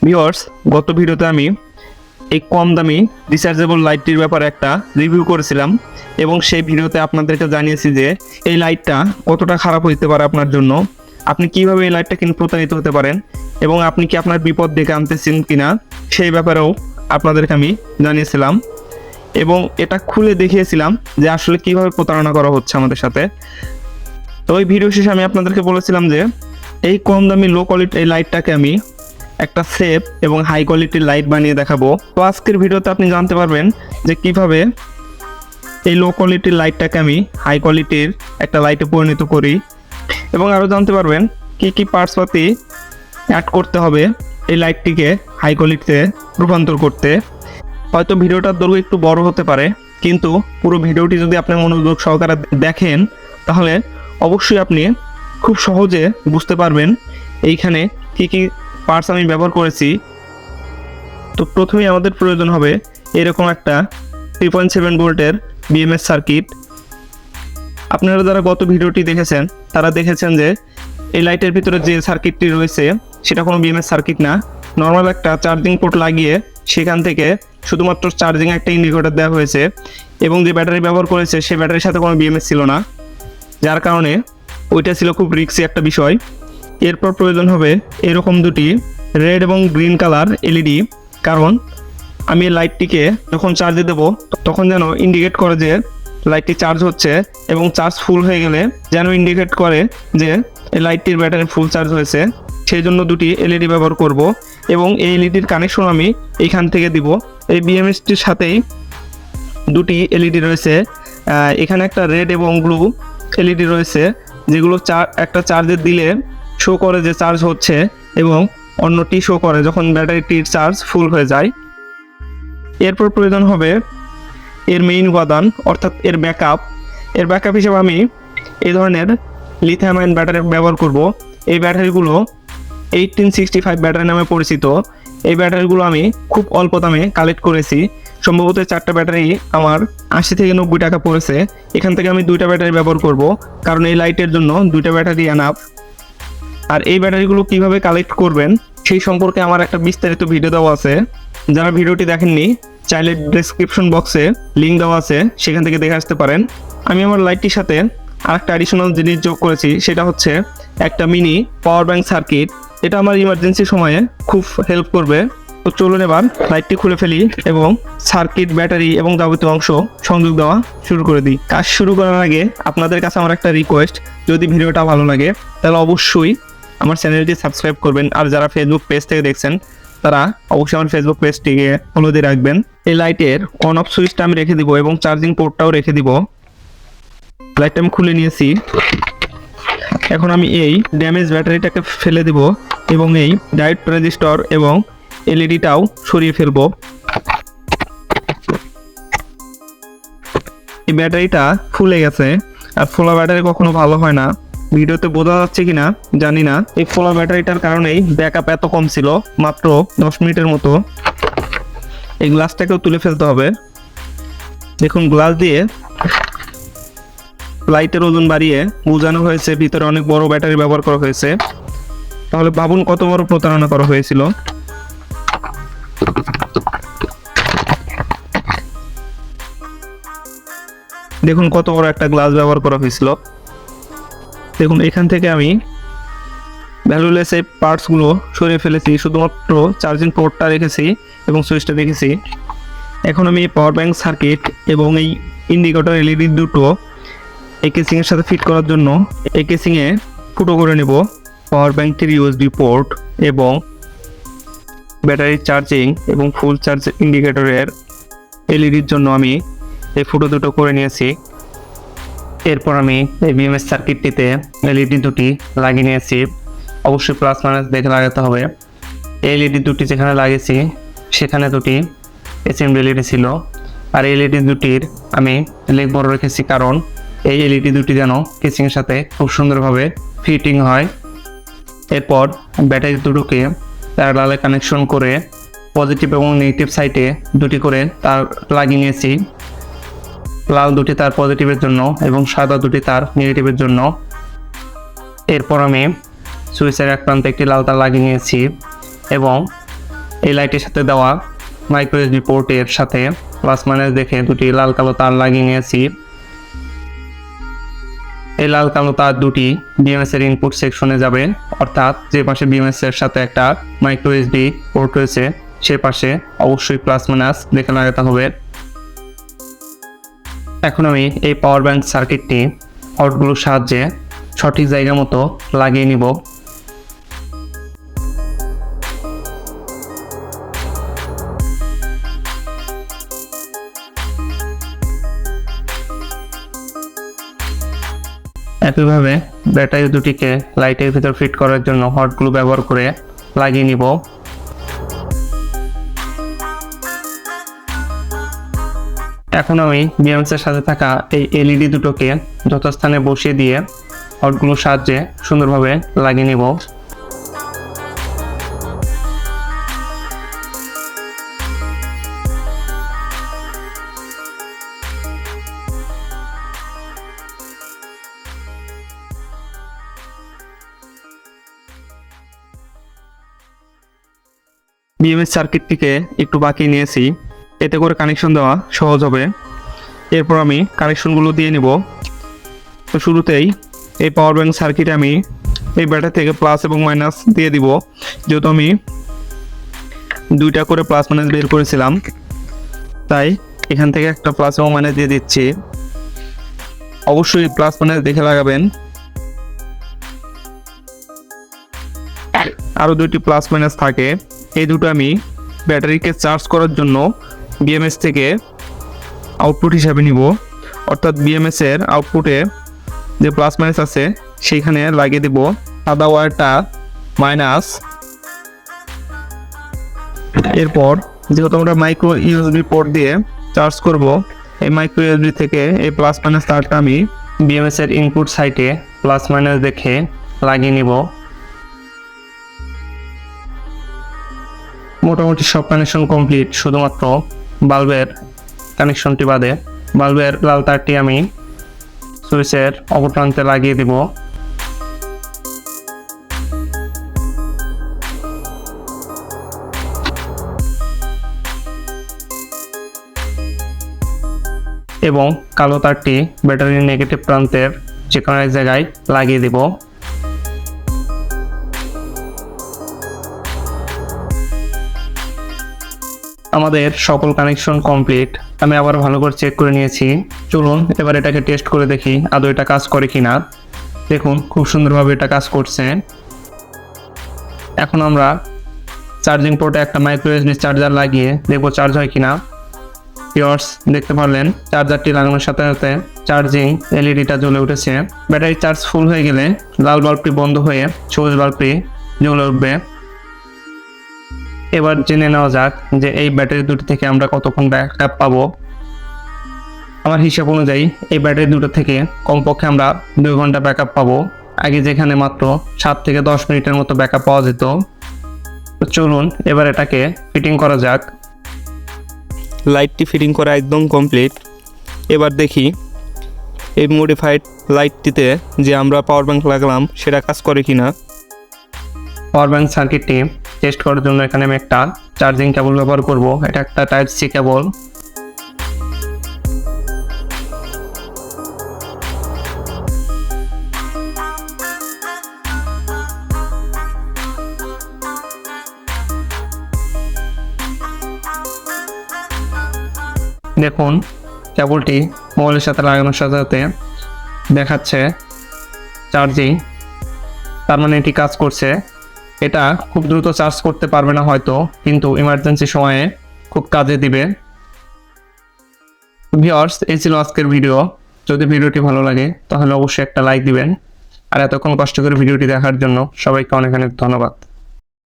Viewers, গত ভিডিওতে আমি এই কম দামি রিচার্জেবল লাইটটির ব্যাপারে একটা রিভিউ করেছিলাম এবং সেই ভিডিওতে আপনাদেরকে জানিয়েছি যে এই লাইটটা কতটা খারাপ হতে পারে আপনার জন্য, আপনি কিভাবে এই লাইটটা কিনে প্রতারিত হতে পারেন এবং আপনি কি আপনার বিপদ ডেকে আনতেছেন কিনা সেই ব্যাপারেও আপনাদেরকে আমি জানিয়েছিলাম এবং এটা খুলে দেখিয়েছিলাম যে আসলে কিভাবে প্রতারণা করা হচ্ছে আমাদের সাথে। তো ওই ভিডিও শেষে আমি আপনাদেরকে বলেছিলাম যে এই কম দামি লো কোয়ালিটির এই লাইটটাকে আমি একটা সেফ এবং হাই কোয়ালিটির লাইট বানিয়ে দেখাবো। তো আজকের ভিডিওতে আপনি জানতে পারবেন যে কিভাবে এই লো কোয়ালিটির লাইটটাকে আমি হাই কোয়ালিটির একটা লাইটে পরিণত করি এবং আরও জানতে পারবেন কি কি পার্টসপাতি অ্যাড করতে হবে এই লাইটটিকে হাই কোয়ালিটিতে রূপান্তর করতে। হয়তো ভিডিওটার দৈর্ঘ্য একটু বড় হতে পারে, কিন্তু পুরো ভিডিওটি যদি আপনি মনোযোগ সহকারে দেখেন তাহলে অবশ্যই আপনি খুব সহজে বুঝতে পারবেন এইখানে কি কি পার্টস আমি ব্যবহার করেছি। তো প্রথমেই আমাদের প্রয়োজন হবে এরকম একটা 3.7 ভোল্টের বিএমএস সার্কিট। আপনারা যারা গত ভিডিওটি দেখেছেন তারা দেখেছেন যে এই লাইটের ভিতরে যে সার্কিটটি রয়েছে সেটা কোনো বিএমএস সার্কিট না, নর্মাল একটা চার্জিং পোর্ট লাগিয়ে সেখান থেকে শুধুমাত্র চার্জিং একটা ইন্ডিকেটর দেওয়া হয়েছে এবং যে ব্যাটারি ব্যবহার করেছে সেই ব্যাটারির সাথে কোনো বিএমএস ছিল না, যার কারণে ওইটা ছিল খুব রিস্কি একটা বিষয়। এরপর প্রয়োজন হবে এরকম দুটি রেড এবং গ্রিন কালার এলইডি, কারণ আমি এই লাইটটিকে যখন চার্জে দেব তখন যেন ইন্ডিকেট করে যে লাইটটি চার্জ হচ্ছে এবং চার্জ ফুল হয়ে গেলে যেন ইন্ডিকেট করে যে এই লাইটটির ব্যাটারি ফুল চার্জ হয়েছে। সেই জন্য দুটি এলইডি ব্যবহার করব এবং এই এলইডির কানেকশন আমি এইখান থেকে দিব। এই বিএমএসটির সাথেই দুটি এলইডি রয়েছে, এখানে একটা রেড এবং ব্লু এলইডি রয়েছে যেগুলো একটা চার্জে দিলে শো করে যে চার্জ হচ্ছে এবং অন্যটি শো করে যখন ব্যাটারিটির চার্জ ফুল হয়ে যায়। এরপর প্রয়োজন হবে এর মেইন উপাদান অর্থাৎ এর ব্যাকআপ হিসেবে আমি এই ধরনের লিথিয়াম আয়ন ব্যাটারি ব্যবহার করব। এই ব্যাটারিগুলো 1865 ব্যাটারি নামে পরিচিত। এই ব্যাটারিগুলো আমি খুব অল্প দামে কালেক্ট করেছি, সম্ভবত 4টা ব্যাটারি আমার 80 থেকে 90 টাকা পড়েছে। এখান থেকে আমি 2টা ব্যাটারি ব্যবহার করব কারণ এই লাইটের জন্য 2টা ব্যাটারি এনাফ। আর এই ব্যাটারিগুলো কিভাবে কালেক্ট করবেন সেই সম্পর্কে আমার একটা বিস্তারিত ভিডিও দেওয়া আছে, যারা ভিডিওটি দেখেননি চাইলে ডেসক্রিপশন বক্সে লিঙ্ক দেওয়া আছে, সেখান থেকে দেখে আসতে পারেন। আমি আমার লাইটটির সাথে আরেকটা অ্যাডিশনাল জিনিস যোগ করেছি, সেটা হচ্ছে একটা মিনি পাওয়ার ব্যাংক সার্কিট। এটা আমার ইমার্জেন্সি সময়ে খুব হেল্প করবে। তো চলুন এবার লাইটটি খুলে ফেলি এবং সার্কিট, ব্যাটারি এবং যাবতীয় অংশ সংযোগ দেওয়া শুরু করে দিই। কাজ শুরু করার আগে আপনাদের কাছে আমার একটা রিকোয়েস্ট, যদি ভিডিওটা ভালো লাগে তাহলে অবশ্যই আমার চ্যানেলটি সাবস্ক্রাইব করবেন, আর যারা ফেসবুক পেজ থেকে দেখছেন তারা অবশ্যই আমার ফেসবুক পেজটিকে ফলো দিয়ে রাখবেন। এই লাইটের অন অফ সুইচটা আমি রেখে দিব এবং চার্জিং পোর্টটাও রেখে দিব। লাইটটা আমি খুলে নিয়েছি। এখন আমি এই ড্যামেজ ব্যাটারিটাকে ফেলে দিব এবং এই ডায়োড রেজিস্টর এবং এলইডিটাও সরিয়ে ফেলব। এই ব্যাটারিটা ফুলে গেছে, আর ফোলা ব্যাটারি কখনো ভালো হয় না। ভিডিওতে বোঝা যাচ্ছে কিনা জানি না। এই ফোলা ব্যাটারিটার কারণেই ব্যাকআপ এত কম ছিল, মাত্র 10 মিনিটের মতো। এই গ্লাসটাকেও তুলে ফেলতে হবে। দেখুন, গ্লাস দিয়ে লাইটের ওজন বাড়িয়ে বোঝানো হয়েছে ভিতরে অনেক বড় ব্যাটারি ব্যবহার করা হয়েছে। তাহলে ভাবুন কত বড় প্রতারণা করা হয়েছিল। দেখুন কত বড় একটা গ্লাস ব্যবহার করা হয়েছিল। দেখুন এখান থেকে আমি ভ্যালুলেস এই পার্টসগুলো সরিয়ে ফেলেছি, শুধুমাত্র চার্জিং পোর্টটা রেখেছি এবং সুইচটা রেখেছি। এখন আমি পাওয়ার ব্যাংক সার্কিট এবং এই ইন্ডিকেটর এলইডি দুটো এই কেসিংয়ের সাথে ফিট করার জন্য এই কেসিংয়ে ফুটো করে নেব। পাওয়ার ব্যাংকটির ইউএসবি পোর্ট এবং ব্যাটারি চার্জিং এবং ফুল চার্জ ইন্ডিকেটরের এলইডির জন্য আমি এই ফুটো দুটো করে নিয়েছি। এরপর আমি এই বিএমএস সার্কিটটিতে এলইডি দুটি লাগিয়ে নিয়েছি। অবশ্যই প্লাস মাইনাস দেখে লাগাতে হবে। এলইডি দুটি যেখানে লাগিয়েছি সেখানে দুটি এসএমডি এলইডি ছিল, আর এলইডি দুটির আমি লেগ বড় রেখেছি কারণ এই এলইডি দুটি যেন কেসিংয়ের সাথে খুব সুন্দরভাবে ফিটিং হয়। এরপর ব্যাটারি দুটোকে প্যারালালে কানেকশন করে পজিটিভ এবং নেগেটিভ সাইডে দুটি করে তার লাগিয়ে নিয়েছি। লাল দুটি তার পজিটিভের জন্য এবং সাদা দুটি তার নেগেটিভের জন্য। এরপর আমি সুইচের এক প্রান্তে একটি লাল তার লাগিয়ে নিয়েছি এবং এই লাইটের সাথে দেওয়া মাইক্রো এসডি পোর্টের সাথে প্লাস মাইনাস দেখে দুটি লাল কালো তার লাগিয়ে নিয়েছি। এই লাল কালো তার দুটি বিএমএস এর ইনপুট সেকশনে যাবে, অর্থাৎ যে পাশে বিএমএস এর সাথে একটা মাইক্রো এসডি পোর্ট রয়েছে সে পাশে অবশ্যই প্লাস মাইনাস দেখে লাগাতে হবে। এখন আমি এই পাওয়ার ব্যাংক সার্কিটটি আউটগুলোর সাহায্যে সঠিক জায়গা মতো লাগিয়ে নিব। একইভাবে ব্যাটারি দুটিকে লাইটের ভিতর ফিট করার জন্য হট গ্লু ব্যবহার করে লাগিয়ে নিব। এখন আমি বিএমএস এর সাথে থাকা এই এলইডি দুটোকে যথাস্থানে বসিয়ে দিয়ে হট গ্লুর সাহায্যে সুন্দরভাবে লাগিয়ে নিব। বিএমএস সার্কিটটিকে একটু বাঁকিয়ে নিয়েছি, এতে করে কানেকশন দেওয়া সহজ হবে। এরপর আমি কানেকশনগুলো দিয়ে নিব। তো শুরুতেই এই পাওয়ার ব্যাংক সার্কিটে আমি এই ব্যাটারি থেকে প্লাস এবং মাইনাস দিয়ে দিব, যেহেতু আমি দুইটা করে প্লাস মাইনাস বের করেছিলাম তাই এখান থেকে একটা প্লাস এবং মাইনাস দিয়ে দিচ্ছি। অবশ্যই প্লাস মাইনাস দেখে লাগাবেন। আরও দুইটি প্লাস মাইনাস থাকে, এই দুটো আমি ব্যাটারিকে চার্জ করার জন্য বিএমএস থেকে আউটপুট হিসাবে নিব, অর্থাৎ বিএমএস এর আউটপুটে যে প্লাস মাইনাস আছে সেইখানে লাগিয়ে দেব সাদা ওয়্যারটা মাইনাস। এরপর যেহেতু আমরা মাইক্রো ইউএসবি পোর্ট দিয়ে চার্জ করব, এই মাইক্রো ইউএসবি থেকে এই প্লাস মাইনাস তারটা আমি বিএমএস এর ইনপুট সাইটে প্লাস মাইনাস দেখে লাগিয়ে নিব। মোটামুটি সব কানেকশন কমপ্লিট, শুধুমাত্র বাল্বের কানেকশনটি বাদে। বাল্বের লাল তারটি আমি সুইচের অপর প্রান্তে লাগিয়ে দেব। এবং কালো তারটি ব্যাটারির নেগেটিভ প্রান্তের যে কোনো এক জায়গায় লাগিয়ে দেব। আমাদের সকল কানেকশন কমপ্লিট। আমি আবার ভালো করে চেক করে নিয়েছি। চলুন এবার এটাকে টেস্ট করে দেখি আদৌ এটা কাজ করে কিনা। দেখুন খুব সুন্দরভাবে এটা কাজ করছে। এখন আমরা চার্জিং পোর্টে একটা মাইক্রো এসডি চার্জার লাগিয়ে দেখব চার্জ হয় কিনা। ভিউয়ার্স দেখতে পারলেন চার্জারটি লাগানোর সাথে সাথে চার্জিং এলইডিটা জ্বলে উঠেছে। ব্যাটারি চার্জ ফুল হয়ে গেলে লাল বাল্বটি বন্ধ হয়ে সবুজ বাল্বটি জ্বলে উঠবে। এবার জেনে নেওয়া যাক যে এই ব্যাটারি দুটি থেকে আমরা কতক্ষণ ব্যাকআপ পাবো। আমার হিসাব অনুযায়ী এই ব্যাটারি দুটো থেকে কমপক্ষে আমরা 2 ঘন্টা ব্যাকআপ পাবো। আগে যেখানে মাত্র 7 থেকে 10 মিনিটের মতো ব্যাকআপ পাওয়া যেত। তো চলুন এবার এটাকে ফিটিং করা যাক। লাইটটি ফিটিং করা একদম কমপ্লিট। এবার দেখি এই মডিফাইড লাইটটিতে যে আমরা পাওয়ার ব্যাংক লাগালাম সেটা কাজ করে কিনা। পাওয়ার ব্যাংক সার্কিটটি টেস্ট করার জন্য এখানে আমি একটা চার্জিং কেবল ব্যবহার করব। এটা একটা টাইপ সি কেবল। দেখুন কেবলটি মোবাইলের সাথে লাগানোর সাথে সাথে দেখাচ্ছে চার্জিং, তার মানে এটি কাজ করছে। এটা খুব দ্রুত চার্জ করতে পারবে না হয়তো, কিন্তু ইমার্জেন্সি সময়ে খুব কাজে দিবে। ভিউয়ার্স এই ছিল আজকের ভিডিও। যদি ভিডিওটি ভালো লাগে তাহলে অবশ্যই একটা লাইক দিবেন। আর এতক্ষণ কষ্ট করে ভিডিওটি দেখার জন্য সবাইকে অনেক অনেক ধন্যবাদ।